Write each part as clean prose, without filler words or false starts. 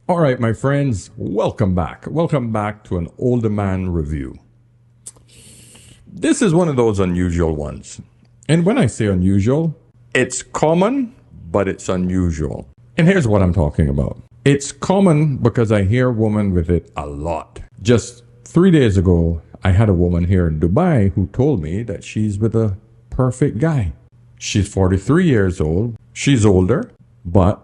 All right, my friends, welcome back. Welcome back to an older man review. This is one of those unusual ones. And when I say unusual, it's common, but it's unusual. And here's what I'm talking about. It's common because I hear women with it a lot. Just 3 days ago, I had a woman here in Dubai who told me that she's with a perfect guy. She's 43 years old. She's older, but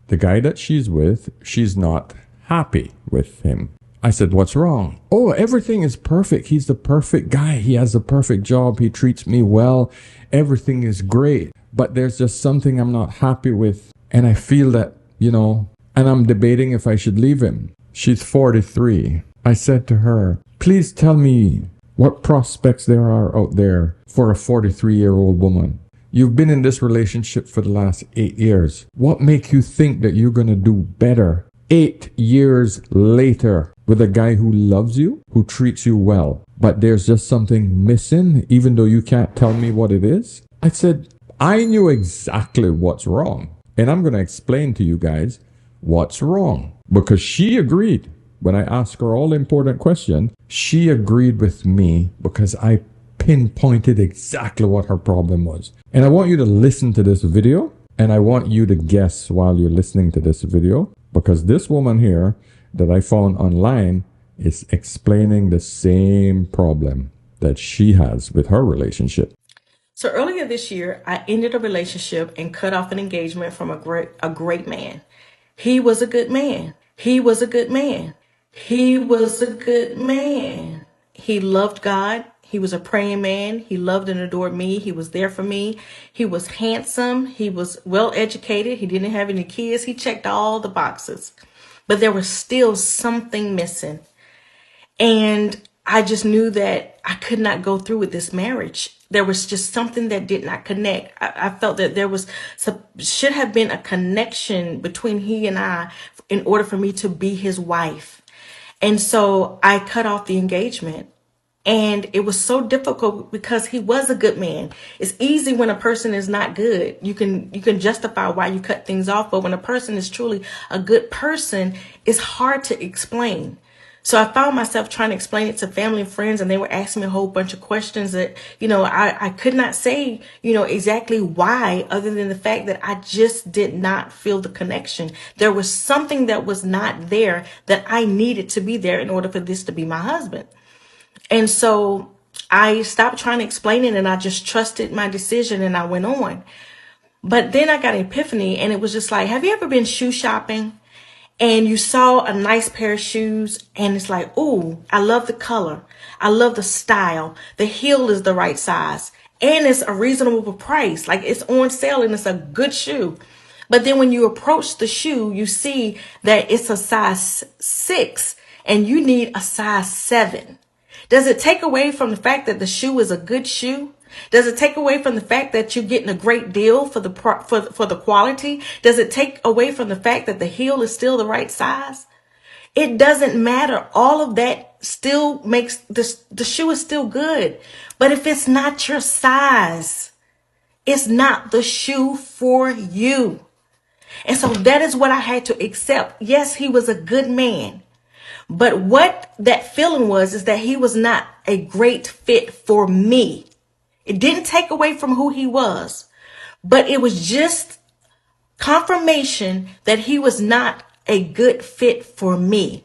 the guy that she's with, she's not happy with him. I said, what's wrong? Oh, everything is perfect. He's the perfect guy. He has the perfect job. He treats me well. Everything is great. But there's just something I'm not happy with. And I feel that, and I'm debating if I should leave him. She's 43. I said to her, please tell me what prospects there are out there for a 43-year-old woman. You've been in this relationship for the last 8 years. What makes you think that you're going to do better 8 years later with a guy who loves you, who treats you well, but there's just something missing, even though you can't tell me what it is? I said, I knew exactly what's wrong. And I'm going to explain to you guys what's wrong. Because she agreed. When I asked her all important questions, she agreed with me because I pinpointed exactly what her problem was. And I want you to listen to this video, and I want you to guess while you're listening to this video, because this woman here that I found online is explaining the same problem that she has with her relationship. So earlier this year, I ended a relationship and cut off an engagement from a great man. He was a good man. He was a good man. He was a good man. He loved God. He was a praying man. He loved and adored me. He was there for me. He was handsome. He was well educated. He didn't have any kids. He checked all the boxes. But there was still something missing. And I just knew that I could not go through with this marriage. There was just something that did not connect. I felt that there should have been a connection between he and I in order for me to be his wife. And so I cut off the engagement. And it was so difficult because he was a good man. It's easy when a person is not good. You can justify why you cut things off. But when a person is truly a good person, it's hard to explain. So I found myself trying to explain it to family and friends, and they were asking me a whole bunch of questions that, I could not say, exactly why, other than the fact that I just did not feel the connection. There was something that was not there that I needed to be there in order for this to be my husband. And so I stopped trying to explain it, and I just trusted my decision, and I went on. But then I got an epiphany, and it was just like, have you ever been shoe shopping and you saw a nice pair of shoes and it's like, ooh, I love the color. I love the style. The heel is the right size and it's a reasonable price. Like it's on sale and it's a good shoe. But then when you approach the shoe, you see that it's a size 6 and you need a size 7. Does it take away from the fact that the shoe is a good shoe? Does it take away from the fact that you're getting a great deal for the quality? Does it take away from the fact that the heel is still the right size? It doesn't matter. All of that still makes the shoe is still good. But if it's not your size, it's not the shoe for you. And so that is what I had to accept. Yes, he was a good man. But what that feeling was is that he was not a great fit for me. It didn't take away from who he was, but it was just confirmation that he was not a good fit for me.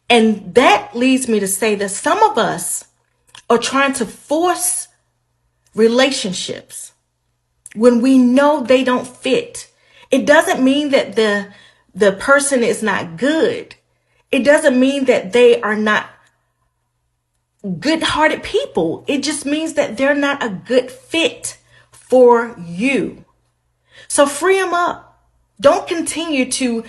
And that leads me to say that some of us are trying to force relationships when we know they don't fit. It doesn't mean that the person is not good. It doesn't mean that they are not good-hearted people. It just means that they're not a good fit for you. So free them up. Don't continue to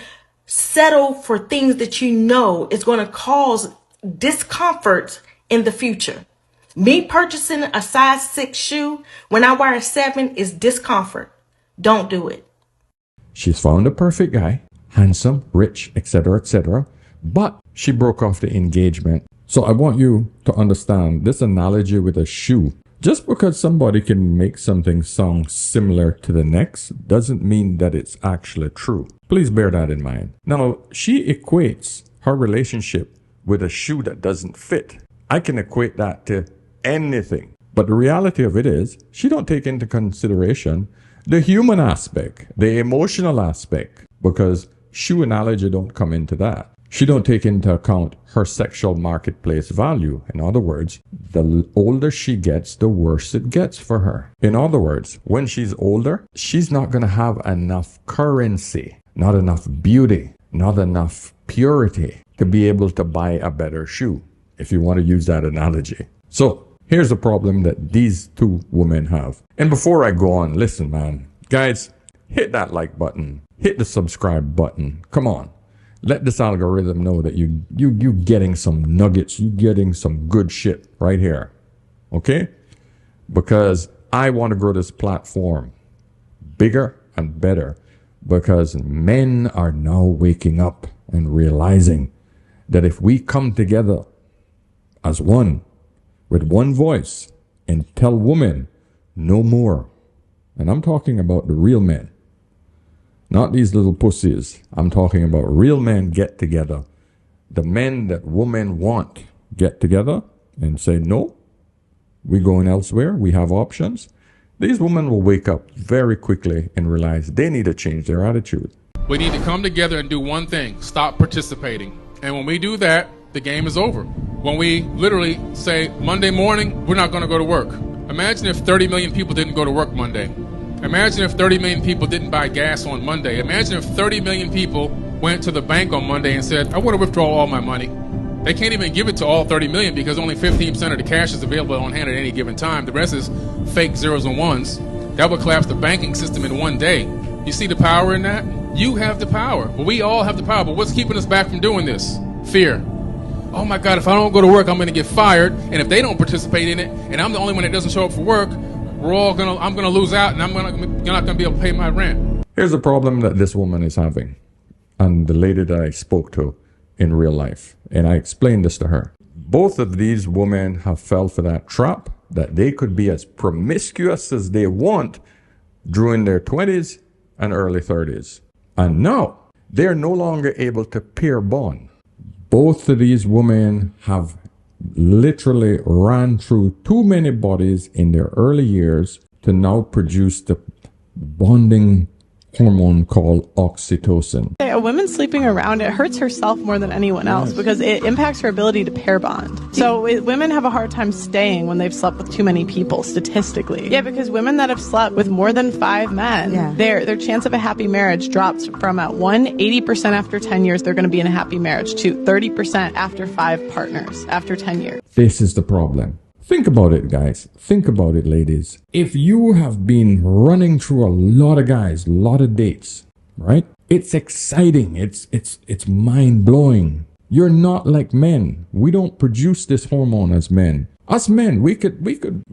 settle for things that you know is going to cause discomfort in the future. Me purchasing a size 6 shoe when I wear a 7 is discomfort. Don't do it. She's found a perfect guy, handsome, rich, etc., etc., but she broke off the engagement. So I want you to understand this analogy with a shoe. Just because somebody can make something sound similar to the next doesn't mean that it's actually true. Please bear that in mind. Now, she equates her relationship with a shoe that doesn't fit. I can equate that to anything. But the reality of it is, she don't take into consideration the human aspect, the emotional aspect, because shoe analogy don't come into that. She don't take into account her sexual marketplace value. In other words, the older she gets, the worse it gets for her. In other words, when she's older, she's not going to have enough currency, not enough beauty, not enough purity to be able to buy a better shoe, if you want to use that analogy. So here's the problem that these two women have. And before I go on, listen, man, guys, hit that like button, hit the subscribe button. Come on. Let this algorithm know that you getting some nuggets, you getting some good shit right here. Okay? Because I want to grow this platform bigger and better, because men are now waking up and realizing that if we come together as one, with one voice, and tell women no more, and I'm talking about the real men, not these little pussies. I'm talking about real men get together. The men that women want get together and say, no, we're going elsewhere. We have options. These women will wake up very quickly and realize they need to change their attitude. We need to come together and do one thing: stop participating. And when we do that, the game is over. When we literally say, Monday morning, we're not going to go to work. Imagine if 30 million people didn't go to work Monday. Imagine if 30 million people didn't buy gas on Monday. Imagine if 30 million people went to the bank on Monday and said, I want to withdraw all my money. They can't even give it to all 30 million because only 15% of the cash is available on hand at any given time. The rest is fake zeros and ones. That would collapse the banking system in one day. You see the power in that? You have the power. But we all have the power. But what's keeping us back from doing this? Fear. Oh my God, if I don't go to work, I'm going to get fired. And if they don't participate in it, and I'm the only one that doesn't show up for work, I'm going to lose out, and you're not going to be able to pay my rent. Here's the problem that this woman is having, and the lady that I spoke to in real life, and I explained this to her. Both of these women have fell for that trap that they could be as promiscuous as they want during their 20s and early 30s. And now they're no longer able to pair bond. Both of these women have literally ran through too many bodies in their early years to now produce the bonding hormone called oxytocin. A woman sleeping around, it hurts herself more than anyone else because it impacts her ability to pair bond. So women have a hard time staying when they've slept with too many people, statistically. Yeah, because women that have slept with more than 5 men, their chance of a happy marriage drops from at 80% after 10 years, they're going to be in a happy marriage, to 30% after 5 partners after 10 years. This is the problem. Think about it, guys. Think about it, ladies. If you have been running through a lot of guys, a lot of dates, right? It's exciting. It's mind-blowing. You're not like men. We don't produce this hormone as men. Us men, we could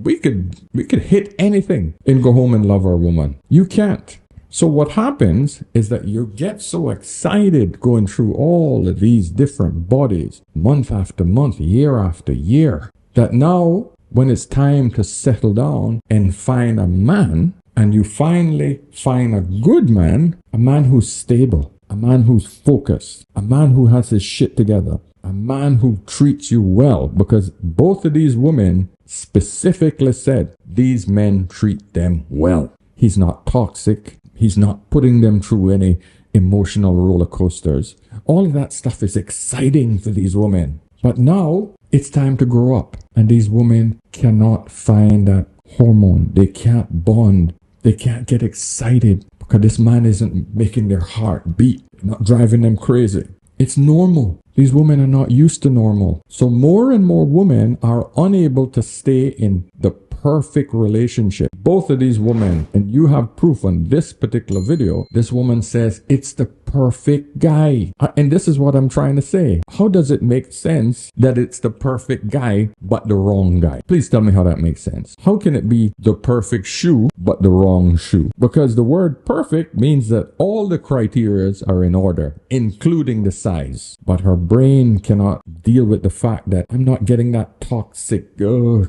hit anything and go home and love our woman. You can't. So what happens is that you get so excited going through all of these different bodies, month after month, year after year, that now, when it's time to settle down and find a man, and you finally find a good man, a man who's stable, a man who's focused, a man who has his shit together, a man who treats you well, because both of these women specifically said these men treat them well. He's not toxic. He's not putting them through any emotional roller coasters. All of that stuff is exciting for these women. But now it's time to grow up, and these women cannot find that hormone. They can't bond. They can't get excited because this man isn't making their heart beat, not driving them crazy. It's normal. These women are not used to normal. So more and more women are unable to stay in the perfect relationship. Both of these women, and you have proof on this particular video, this woman says it's the perfect guy. And this is what I'm trying to say. How does it make sense that it's the perfect guy but the wrong guy? Please tell me how that makes sense. How can it be the perfect shoe but the wrong shoe? Because the word perfect means that all the criteria are in order, including the size. But her brain cannot deal with the fact that I'm not getting that toxic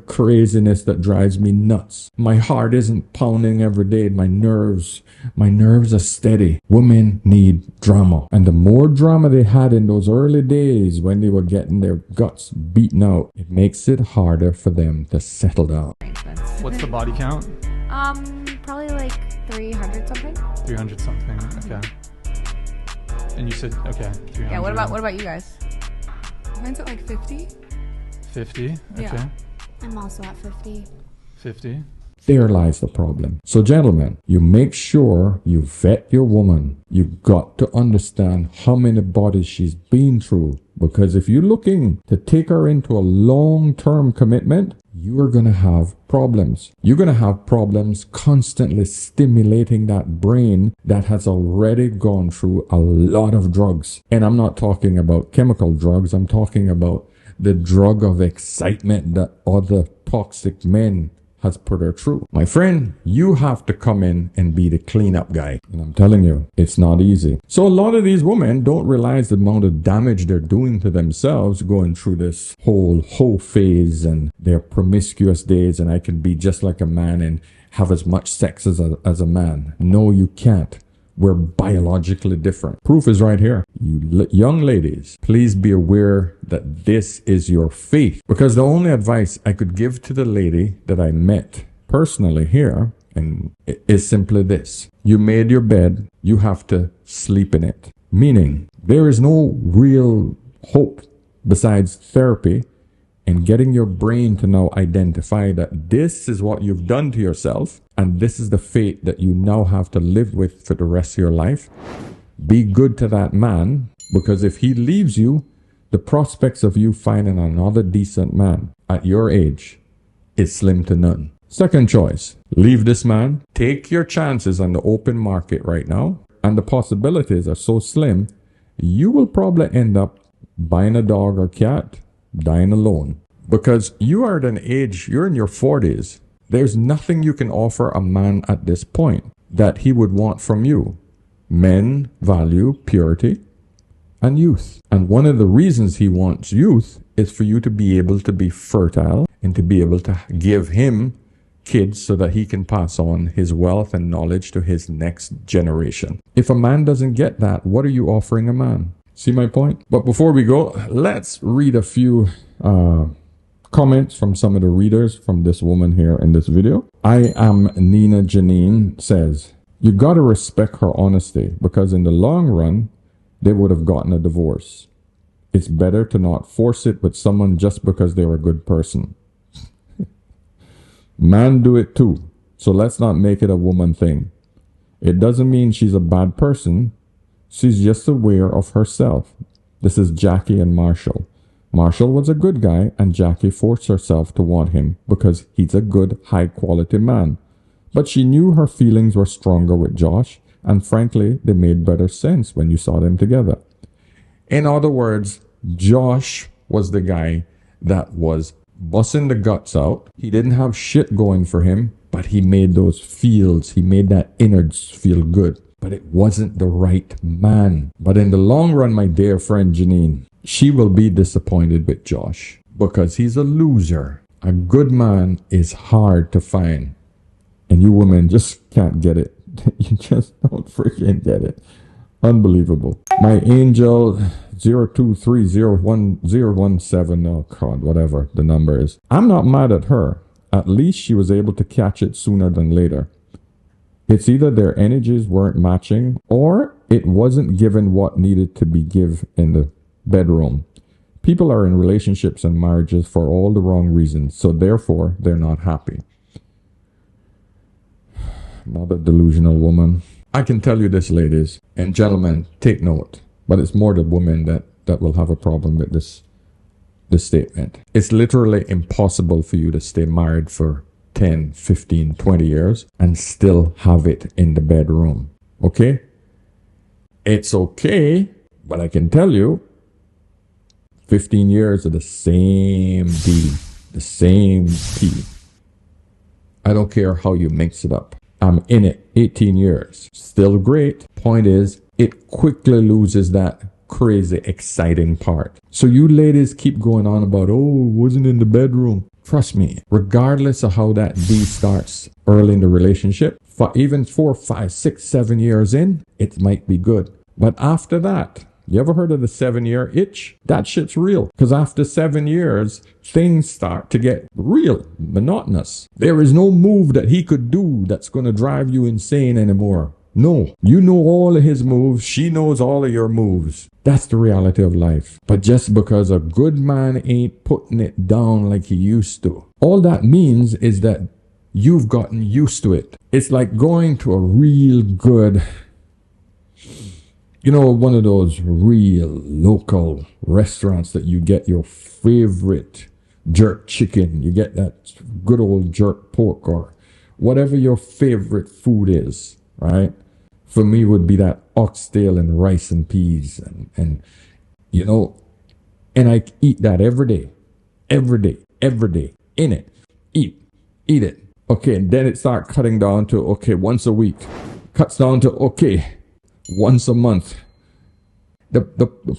craziness that drives me nuts. My heart isn't pounding every day. My nerves are steady. Women need drama. And the more drama they had in those early days when they were getting their guts beaten out, it makes it harder for them to settle down. What's the body count? Probably like 300 something. 300 something, okay. And you said, okay, 300. Yeah, what about you guys? Mine's at like 50. 50, okay. Yeah. I'm also at 50. 50. There lies the problem. So gentlemen, you make sure you vet your woman. You got to understand how many bodies she's been through. Because if you're looking to take her into a long-term commitment, you are going to have problems. You're going to have problems constantly stimulating that brain that has already gone through a lot of drugs. And I'm not talking about chemical drugs. I'm talking about the drug of excitement that other toxic men has put her through. My friend, you have to come in and be the cleanup guy. And I'm telling you, it's not easy. So a lot of these women don't realize the amount of damage they're doing to themselves going through this whole hoe phase and their promiscuous days, and I can be just like a man and have as much sex as a man. No, you can't. We're biologically different. Proof is right here. You young ladies, please be aware that this is your fate. Because the only advice I could give to the lady that I met personally here and is simply this. You made your bed, you have to sleep in it. Meaning, there is no real hope besides therapy and getting your brain to now identify that this is what you've done to yourself and this is the fate that you now have to live with for the rest of your life. Be good to that man, because if he leaves you, the prospects of you finding another decent man at your age is slim to none. Second choice, leave this man. Take your chances on the open market right now, and the possibilities are so slim, you will probably end up buying a dog or cat, dying alone. Because you are at an age, you're in your 40s. There's nothing you can offer a man at this point that he would want from you. Men value purity and youth. And one of the reasons he wants youth is for you to be able to be fertile and to be able to give him kids so that he can pass on his wealth and knowledge to his next generation. If a man doesn't get that, what are you offering a man? See my point? But before we go, let's read a few comments from some of the readers from this woman here in this video. I am Nina Janine says, you got to respect her honesty, because in the long run, they would have gotten a divorce. It's better to not force it with someone just because they're a good person. Man do it too. So let's not make it a woman thing. It doesn't mean she's a bad person. She's just aware of herself. This is Jackie and Marshall. Marshall was a good guy and Jackie forced herself to want him because he's a good, high-quality man. But she knew her feelings were stronger with Josh, and frankly, they made better sense when you saw them together. In other words, Josh was the guy that was busting the guts out. He didn't have shit going for him, but he made those feels, he made that innards feel good. But it wasn't the right man. But in the long run, my dear friend Janine, she will be disappointed with Josh because he's a loser. A good man is hard to find. And you women just can't get it. You just don't freaking get it. Unbelievable. My angel 02301017, oh God, whatever the number is. I'm not mad at her. At least she was able to catch it sooner than later. It's either their energies weren't matching or it wasn't given what needed to be given in the bedroom. People are in relationships and marriages for all the wrong reasons, so therefore they're not happy. Another delusional woman. I can tell you this, ladies and gentlemen, take note, but it's more the women that will have a problem with this statement. It's literally impossible for you to stay married for 10, 15, 20 years and still have it in the bedroom. Okay? It's okay, but I can tell you, 15 years of the same D, the same P. I don't care how you mix it up. I'm in it 18 years. Still great. Point is, it quickly loses that crazy, exciting part. So you ladies keep going on about, oh, it wasn't in the bedroom. Trust me, regardless of how that D starts early in the relationship, for even 4, 5, 6, 7 years in, it might be good. But after that, you ever heard of the 7-year itch? That shit's real. Because after 7 years, things start to get real, monotonous. There is no move that he could do that's going to drive you insane anymore. No, you know all of his moves. She knows all of your moves. That's the reality of life. But just because a good man ain't putting it down like he used to, all that means is that you've gotten used to it. It's like going to a real good, one of those real local restaurants that you get your favorite jerk chicken. You get that good old jerk pork or whatever your favorite food is, right? For me would be that oxtail and rice and peas and I eat that every day, in it, eat it. Okay, and then it starts cutting down to, once a week, cuts down to, once a month. The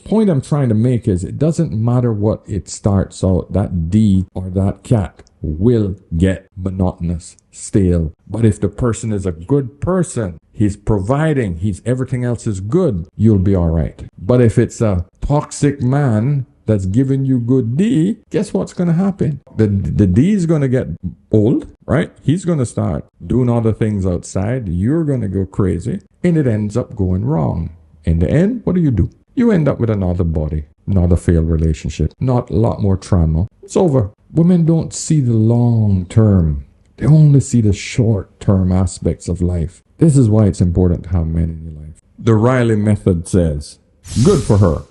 point I'm trying to make is it doesn't matter what it starts out, that D or that cat will get monotonous, stale. But if the person is a good person, he's providing, everything else is good, you'll be all right. But if it's a toxic man that's giving you good D, guess what's going to happen? The D is going to get old, right? He's going to start doing other things outside. You're going to go crazy and it ends up going wrong. In the end, what do? You end up with another body, another failed relationship, not a lot more trauma. It's over. Women don't see the long term. They only see the short term aspects of life. This is why it's important to have men in your life. The Riley method says, good for her.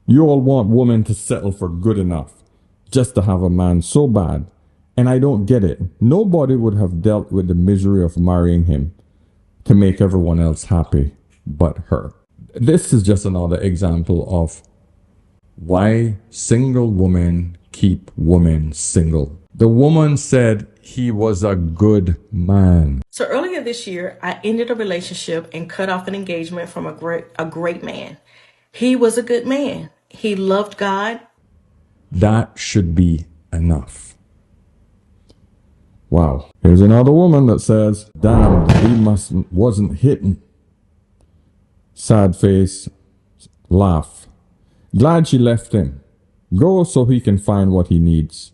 You all want women to settle for good enough just to have a man so bad. And I don't get it. Nobody would have dealt with the misery of marrying him to make everyone else happy but her. This is just another example of why single women keep women single. The woman said he was a good man. So earlier this year, I ended a relationship and cut off an engagement from a great man. He was a good man. He loved God. That should be enough. Wow. Here's another woman that says, damn, he wasn't hitting. Sad face, laugh. Glad she left him. Go so he can find what he needs.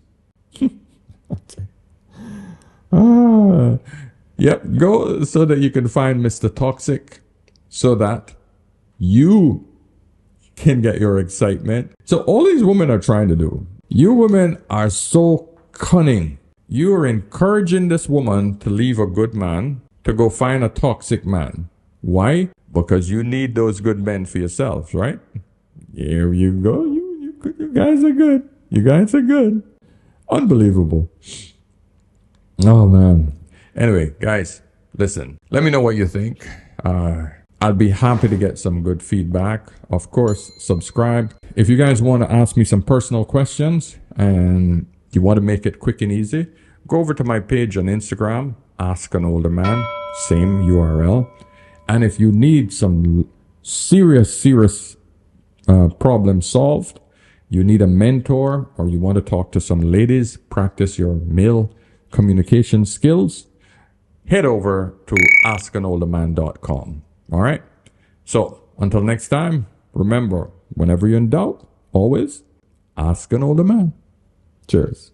Yep, go so that you can find Mr. Toxic, so that you can get your excitement. So all these women are trying to do, you women are so cunning. You are encouraging this woman to leave a good man to go find a toxic man. Why? Because you need those good men for yourselves, right? Here you go. You guys are good. You guys are good. Unbelievable. Oh, man. Anyway, guys, listen. Let me know what you think. I'll be happy to get some good feedback. Of course, subscribe. If you guys want to ask me some personal questions and you want to make it quick and easy, go over to my page on Instagram, Ask an Older Man, same URL. And if you need some serious problem solved, you need a mentor, or you want to talk to some ladies, practice your male communication skills, head over to askanolderman.com. All right. So until next time, remember, whenever you're in doubt, always ask an older man. Cheers.